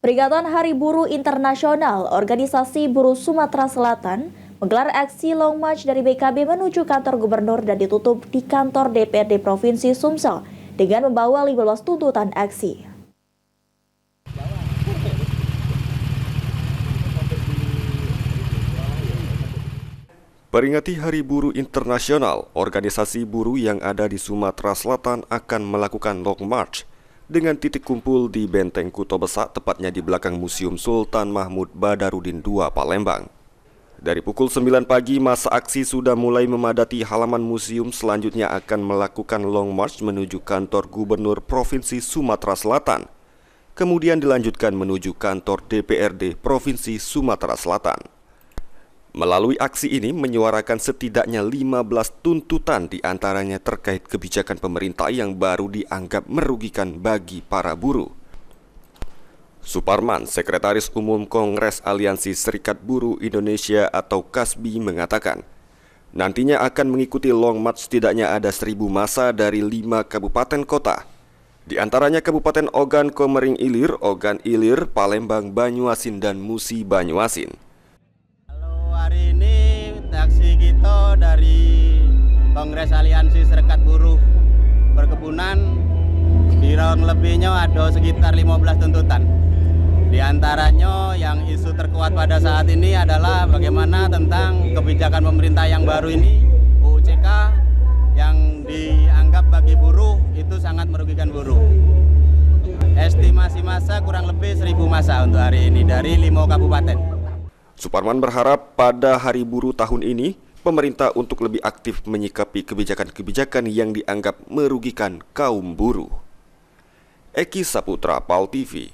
Peringatan Hari Buruh Internasional, Organisasi Buruh Sumatera Selatan menggelar aksi Long March dari BKB menuju kantor gubernur dan ditutup di kantor DPRD Provinsi Sumsel dengan membawa 15 tuntutan aksi. Peringati Hari Buruh Internasional, organisasi buruh yang ada di Sumatera Selatan akan melakukan Long March dengan titik kumpul di Benteng Kuto Besak, tepatnya di belakang Museum Sultan Mahmud Badarudin II Palembang. Dari pukul 9 pagi, masa aksi sudah mulai memadati halaman museum. Selanjutnya akan melakukan Long March menuju kantor Gubernur Provinsi Sumatera Selatan. Kemudian dilanjutkan menuju kantor DPRD Provinsi Sumatera Selatan. Melalui aksi ini menyuarakan setidaknya 15 tuntutan, diantaranya terkait kebijakan pemerintah yang baru dianggap merugikan bagi para buruh. Suparman, Sekretaris Umum Kongres Aliansi Serikat Buruh Indonesia atau KASBI mengatakan, nantinya akan mengikuti Long March setidaknya ada 1.000 massa dari 5 kabupaten kota. Di antaranya Kabupaten Ogan Komering Ilir, Ogan Ilir, Palembang, Banyuasin, dan Musi Banyuasin. Hari ini aksi kita dari Kongres Aliansi Serikat Buruh Perkebunan kurang lebihnya ada sekitar 15 tuntutan. Di antaranya yang isu terkuat pada saat ini adalah bagaimana tentang kebijakan pemerintah yang baru ini, UU CK, yang dianggap bagi buruh itu sangat merugikan buruh. Estimasi massa kurang lebih 1.000 massa untuk hari ini dari 5 kabupaten. Suparman berharap pada Hari Buruh tahun ini, pemerintah untuk lebih aktif menyikapi kebijakan-kebijakan yang dianggap merugikan kaum buruh. Eki Saputra, PAL TV.